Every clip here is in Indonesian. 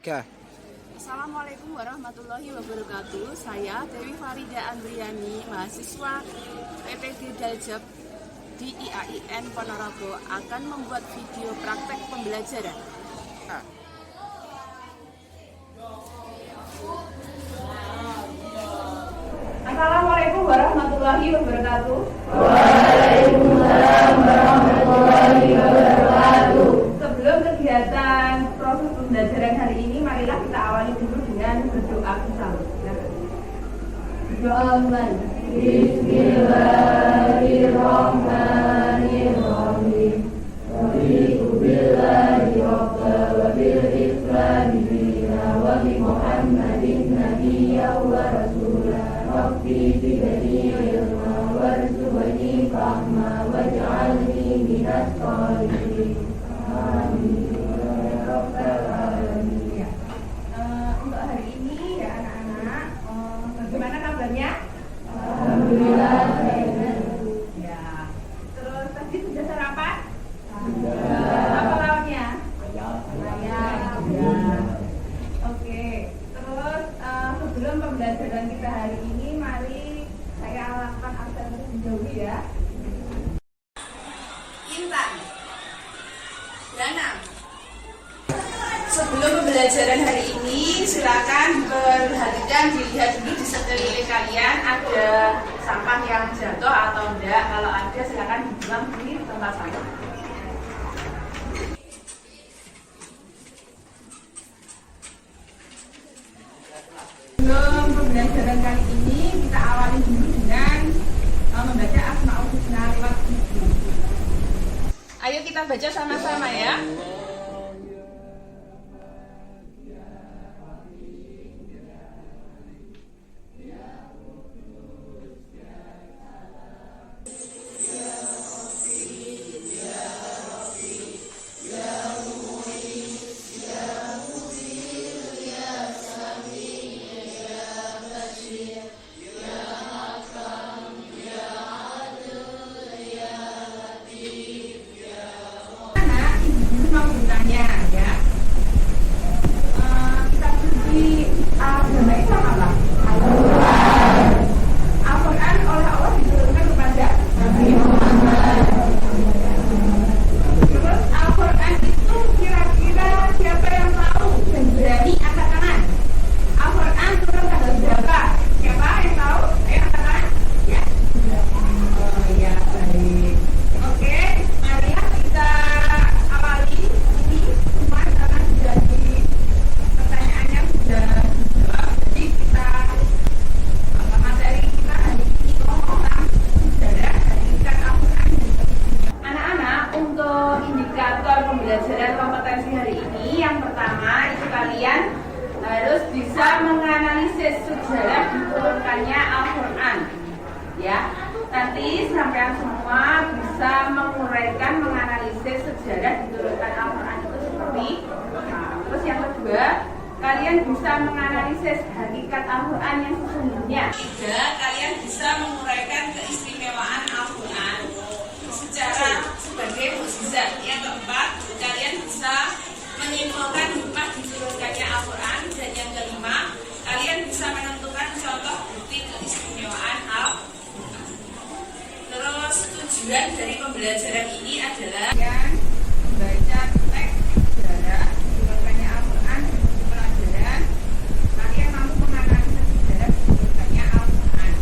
3. Assalamualaikum warahmatullahi wabarakatuh. Saya Dewi Farida Andriani, mahasiswa PPG Daljab di IAIN Ponorogo akan membuat video praktek pembelajaran. Assalamualaikum warahmatullahi wabarakatuh. Waalaikumsalam warahmatullahi wabarakatuh. Sebelum kegiatan proses pembelajaran hari ini, marilah kita awali dulu dengan berdoa bersama. Amin. Bismillahirrahmanirrahim. Raditu billahi rabba wa bil islami dina wa bi Muhammadin nabiyya wa rasulah. Rabbi zidni ilma warzuqni fahma waj'alni minas sholihin. Amin ya rabbal alamin. Untuk hari ini ya anak-anak, bagaimana kabarnya? Alhamdulillah. Ya. Terus tadi sudah sarapan? Sudah. Apa lauknya? Ayam. Ya. Oke. Terus sebelum pembelajaran kita hari ini, mari saya alahkan absen terlebih dahulu ya. Intan. Dana. Sebelum pembelajaran hari ini, silakan perhatikan, dilihat dulu di sekeliling kalian ada sampah yang jatuh atau enggak. Kalau ada, silakan dibuang di tempat sampah. Sebelum pembelajaran kali ini, kita awali dulu dengan membaca Asmaul Husna lewat video. Ayo kita baca sama-sama ya. Mau bertanya ya, kita beri agama Islam apa? Al-Quran oleh Allah diturunkan kepada Nabi Muhammad. Terus Al-Quran itu kira-kira siapa yang tahu dan berani angkat tangan? Al-Quran turun tanggal berapa? Siapa yang tahu? Ayo angkat tangan ya. Oh ya, baik. Oke, marilah kita awali ini cuma karena sudah di pertanyaannya sudah dijawab, jadi kita materi kita hari ini ngomong tentang sejarah hakikat Al-Quran. Anak-anak, untuk indikator pembelajaran kompetensi hari ini, yang pertama itu kalian harus bisa menganalisis sejarah diturunkannya Al-Quran ya. Nanti sampean semua bisa menguraikan, menganalisis sejarah diturunkan Al-Quran itu seperti terus yang kedua, kalian bisa menganalisis hakikat Al-Quran yang sesungguhnya. Tiga, kalian bisa menguraikan keistimewaan Al-Quran secara sebagai mukjizat. Yang keempat, kalian bisa menyimpulkan hikmah diturunkannya Al-Quran. Dan yang kelima, kalian bisa menentukan contoh bukti keistimewaan Al-Quran. Terus tujuan dari pembelajaran ini adalah yang membaca teks sejarah diturunkannya Al-Quran di pelajaran. Kalian mampu menganalisis sejarah diturunkannya Al-Quran.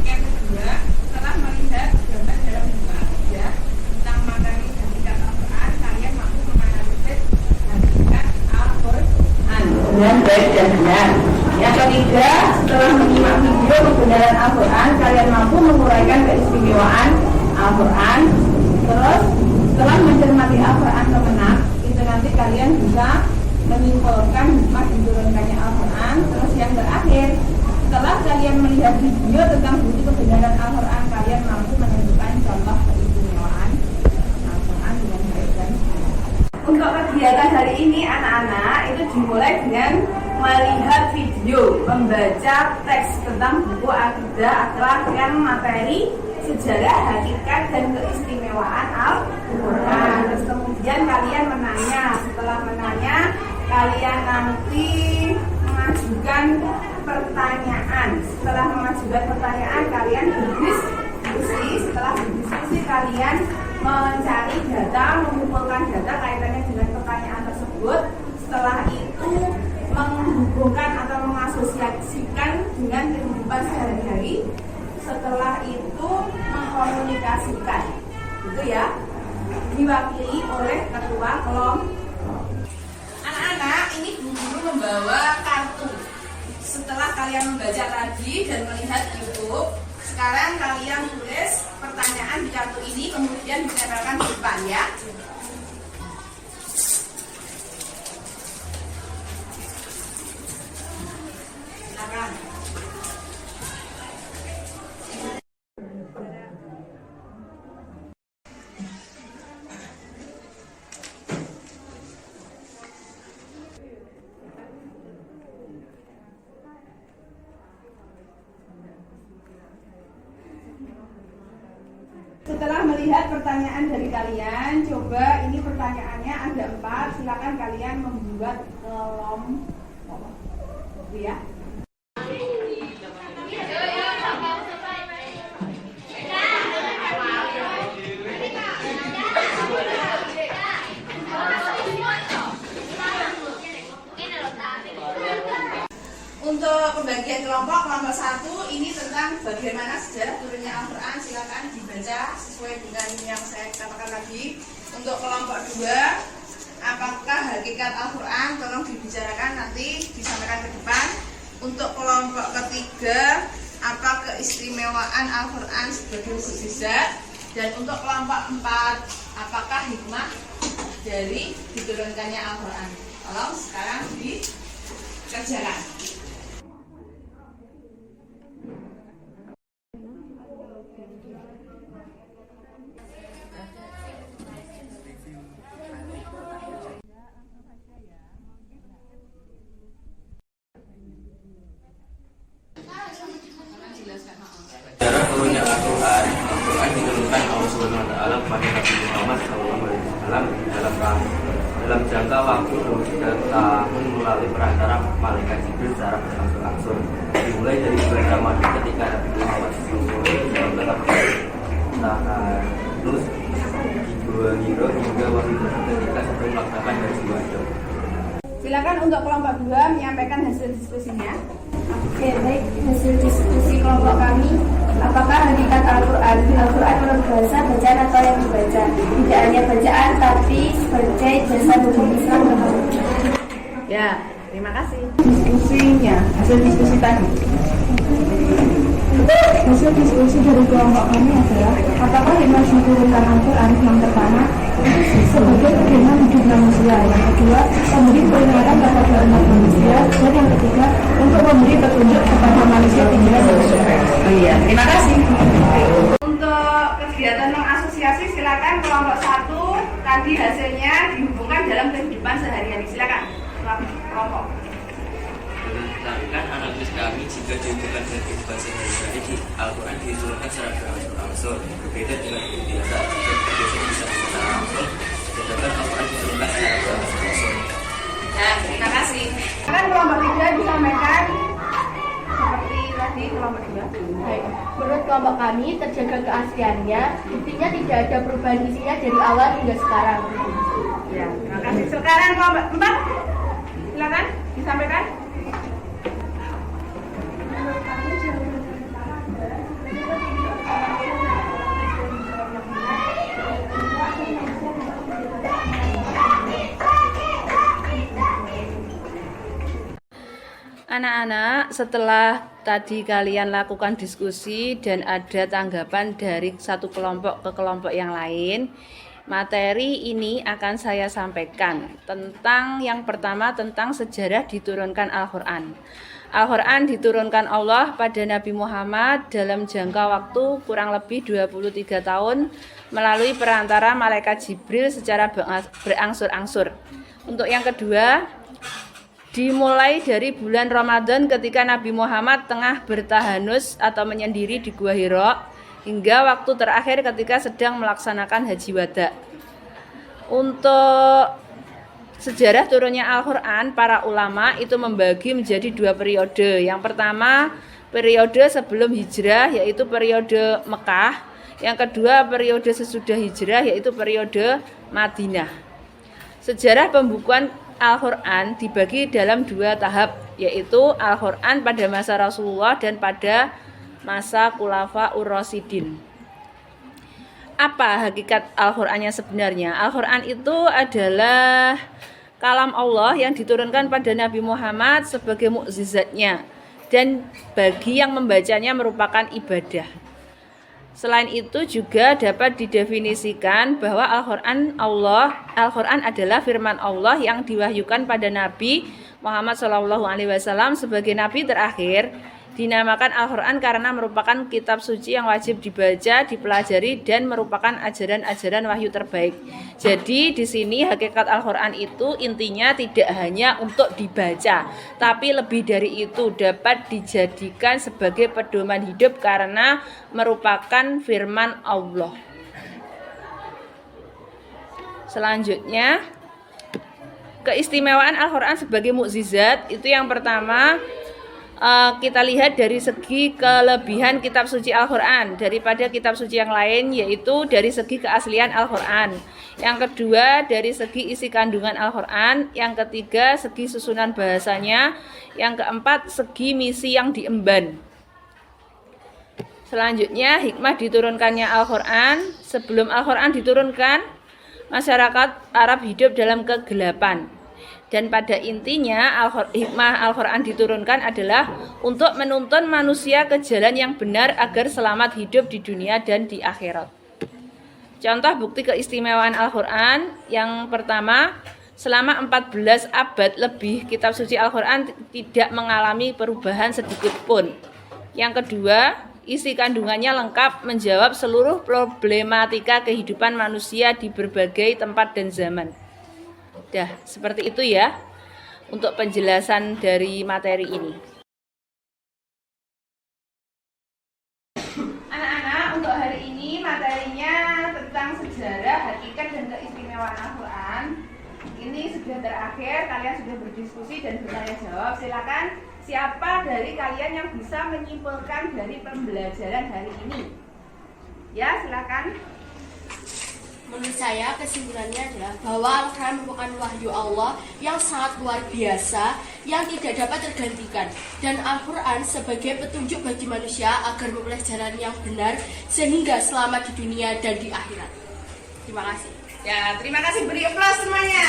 Yang kedua, setelah melihat gambar dalam buku ya tentang materi hakikat Al-Quran, kalian mampu menganalisis hakikat Al-Quran dengan baik dan benar. Yang ketiga, setelah menyimak video kebenaran Al-Quran, kalian mampu menguraikan keistimewaan Al-Quran. Terus, setelah mencermati Al-Quran kemenang, itu nanti kalian bisa menyimpulkan hikmah diturunkannya Al-Quran. Terus yang terakhir, setelah kalian melihat video tentang bukti kebenaran Al-Quran, kalian mampu menentukan contoh keistimewaan Al-Quran dengan baik dan benar. Untuk kegiatan hari ini anak-anak itu dimulai dengan melihat video, membaca teks tentang buku akidah akhlak yang materi sejarah, hakikat, dan keistimewaan Al-Quran. Terus kemudian kalian menanya, setelah menanya kalian nanti mengajukan pertanyaan. Setelah mengajukan pertanyaan, kalian berdiskusi. Setelah berdiskusi, kalian mencari data, mengumpulkan data kaitannya dengan pertanyaan tersebut. Setelah itu menghubungkan atau mengasosiasikan dengan kehidupan sehari-hari. Setelah itu mengkomunikasikan, gitu ya, diwakili oleh ketua kelompok. Anak-anak, ini guru membawa kartu. Setelah kalian membaca tadi dan melihat YouTube, sekarang kalian tulis pertanyaan di kartu ini, kemudian ditempelkan di depan ya. Silakan. Setelah melihat pertanyaan dari kalian, coba ini pertanyaannya ada 4. Silakan kalian membuat kelompok, ya. Untuk pembagian kelompok 1 ini tentang bagaimana sejarah turunnya Al-Quran. Silakan dibaca sesuai dengan yang saya katakan tadi. Untuk kelompok 2, apakah hakikat Al-Quran, tolong dibicarakan nanti, disampaikan ke depan. Untuk kelompok ketiga, apa keistimewaan Al-Quran sebagai mukjizat. Dan untuk kelompok 4, apakah hikmah dari diturunkannya Al-Quran. Tolong sekarang dikerjakan. Sejarah turunnya Al-Quran diturunkan Allah Subhanahu Wa Taala kepada Nabi Muhammad SAW dalam jangka waktu 23 tahun melalui perantara malaikat Jibril secara berangsur-angsur. Dimulai dari bulan Ramadan ketika Nabi Muhammad SAW terus di dua Hijrah hingga wahyu ketika sebelum melaksanakan dari Wajah. Silakan untuk kelompok 2 menyampaikan hasil diskusinya. Oke, baik, hasil diskusi kelompok kami. Apakah hakikat Al-Quran? Al-Quran menurut bahasa bacaan atau yang dibaca? Tidak hanya bacaan, tapi sebagai jasa hukum Islam. Ya, terima kasih. Diskusinya, hasil diskusi tadi. Hasil diskusi dari kelompok kami adalah apakah hikmah diturunkan Al-Quran? Yang pertama, sebagai pedoman hidup manusia. Yang kedua, memberi peringatan kepada umat manusia. Dan yang ketiga, untuk memberi petunjuk kepada manusia tinggal di surga. Oh iya, terima kasih. Untuk kegiatan mengasosiasi, silakan kelompok 1 tadi hasilnya dihubungkan dalam kehidupan sehari-hari. Silakan kelompok. Berdasarkan analisis kami, jika dihubungkan dengan kehidupan sehari-hari, Al-Quran diturunkan secara berangsur-angsur. Berbeda dengan biasa, biasanya bisa secara langsung, sedangkan Al-Quran diturunkan secara berangsur-angsur. Ya, terima kasih. Silakan kelompok 3 disampaikan seperti tadi kelompok 2. Baik. Menurut kelompok kami, terjaga keasliannya, buktinya tidak ada perubahan isinya dari awal hingga sekarang. Ya, terima kasih. Sekarang kelompok 4, silakan disampaikan. Anak-anak, setelah tadi kalian lakukan diskusi dan ada tanggapan dari satu kelompok ke kelompok yang lain, materi ini akan saya sampaikan tentang yang pertama tentang sejarah diturunkan Al-Quran. Al-Quran diturunkan Allah pada Nabi Muhammad dalam jangka waktu kurang lebih 23 tahun melalui perantara malaikat Jibril secara berangsur-angsur. Untuk yang kedua, dimulai dari bulan Ramadan ketika Nabi Muhammad tengah bertahanus atau menyendiri di Gua Hira hingga waktu terakhir ketika sedang melaksanakan haji wada. Untuk Sejarah turunnya Al-Quran, para ulama itu membagi menjadi 2 periode. Yang pertama, periode sebelum hijrah, yaitu periode Mekah. Yang kedua, periode sesudah hijrah, yaitu periode Madinah. Sejarah pembukuan Al-Quran dibagi dalam 2 tahap, yaitu Al-Quran pada masa Rasulullah dan pada masa Khulafaur Rasyidin. Apa hakikat Al-Quran yang sebenarnya? Al-Quran itu adalah kalam Allah yang diturunkan pada Nabi Muhammad sebagai mukjizatnya, dan bagi yang membacanya merupakan ibadah. Selain itu juga dapat didefinisikan bahwa Al-Quran adalah firman Allah yang diwahyukan pada Nabi Muhammad SAW sebagai Nabi terakhir. Dinamakan Al-Quran karena merupakan kitab suci yang wajib dibaca, dipelajari, dan merupakan ajaran-ajaran wahyu terbaik. Jadi di sini hakikat Al-Quran itu intinya tidak hanya untuk dibaca, tapi lebih dari itu dapat dijadikan sebagai pedoman hidup karena merupakan firman Allah. Selanjutnya, keistimewaan Al-Quran sebagai mukjizat itu yang pertama, kita lihat dari segi kelebihan kitab suci Al-Quran daripada kitab suci yang lain, yaitu dari segi keaslian Al-Quran. Yang kedua, dari segi isi kandungan Al-Quran. Yang ketiga, segi susunan bahasanya. Yang keempat, segi misi yang diemban. Selanjutnya, hikmah diturunkannya Al-Quran. Sebelum Al-Quran diturunkan, masyarakat Arab hidup dalam kegelapan. Dan pada intinya hikmah Al-Quran diturunkan adalah untuk menuntun manusia ke jalan yang benar agar selamat hidup di dunia dan di akhirat. Contoh bukti keistimewaan Al-Quran yang pertama, selama 14 abad lebih kitab suci Al-Quran tidak mengalami perubahan sedikit pun. Yang kedua, isi kandungannya lengkap menjawab seluruh problematika kehidupan manusia di berbagai tempat dan zaman. Seperti itu ya untuk penjelasan dari materi ini. Anak-anak, untuk hari ini materinya tentang sejarah, hakikat, dan keistimewaan Al-Quran. Ini sudah terakhir, kalian sudah berdiskusi dan bertanya jawab. Silakan, siapa dari kalian yang bisa menyimpulkan dari pembelajaran hari ini? Ya, silakan. Menurut saya kesimpulannya adalah bahwa Al-Quran merupakan wahyu Allah yang sangat luar biasa yang tidak dapat tergantikan, dan Al-Quran sebagai petunjuk bagi manusia agar memilih jalan yang benar sehingga selamat di dunia dan di akhirat. Terima kasih. Ya, terima kasih, beri aplaus semuanya.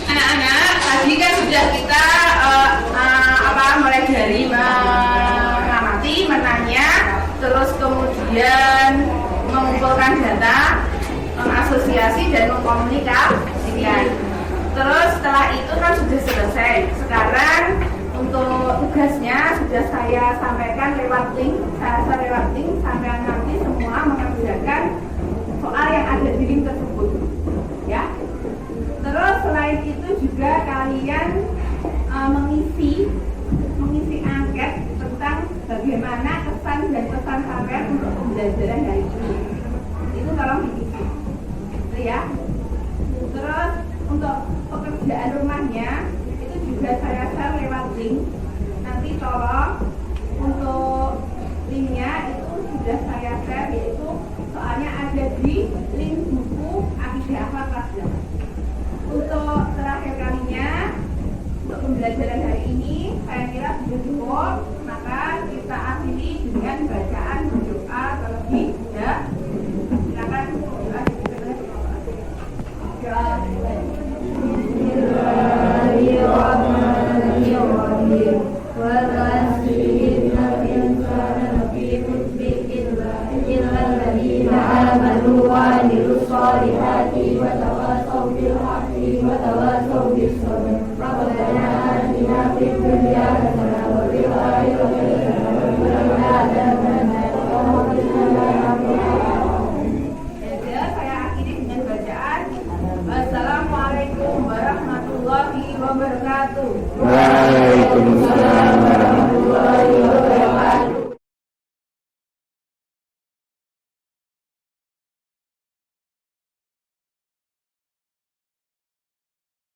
Anak-anak, tadi kan sudah kita mulai dari mengamati, menanya, terus kemudian mengumpulkan data, mengasosiasi dan mengkomunikasikan. Terus setelah itu kan sudah selesai. Sekarang untuk tugasnya sudah saya sampaikan lewat link. Saya lewat link sampai nanti semua mengerjakan soal yang ada di link tersebut. Ya. Terus selain itu juga kalian mengisi angket tentang bagaimana kesan dan pesan kalian untuk pembelajaran hari ini. Itu tolong diisi, ya. Terus untuk pekerjaan rumahnya itu juga saya share lewat link. Nanti tolong untuk linknya itu sudah saya share, yaitu soalnya ada di link buku Akidah Akhlak kelas 8. Untuk terakhir kalinya untuk pembelajaran hari ini saya kira sudah cukup, maka kita akhiri dengan bacaan doa terlebih dahulu. Silakan doa Bismillahirrahmanirrahim.